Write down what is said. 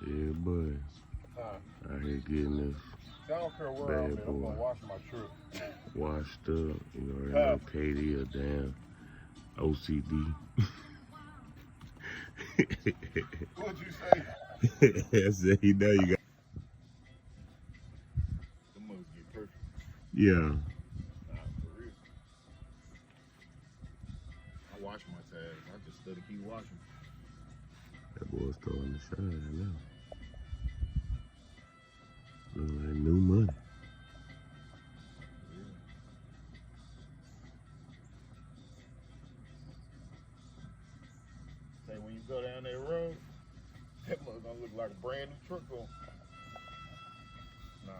Yeah, boy. Huh? Out here getting this I don't care where I'm bad at. I'm boy gonna wash my truck. washed up. You already know Katie a damn OCD. What'd you say? I said, you know you got. The mugs get perfect. Yeah. Nah, for real. I wash my tags. I just let it keep washing. That boy's throwing the shot now. Look like new money. Say when you go down that road, that mug gonna look like a brand new truck on. Nah.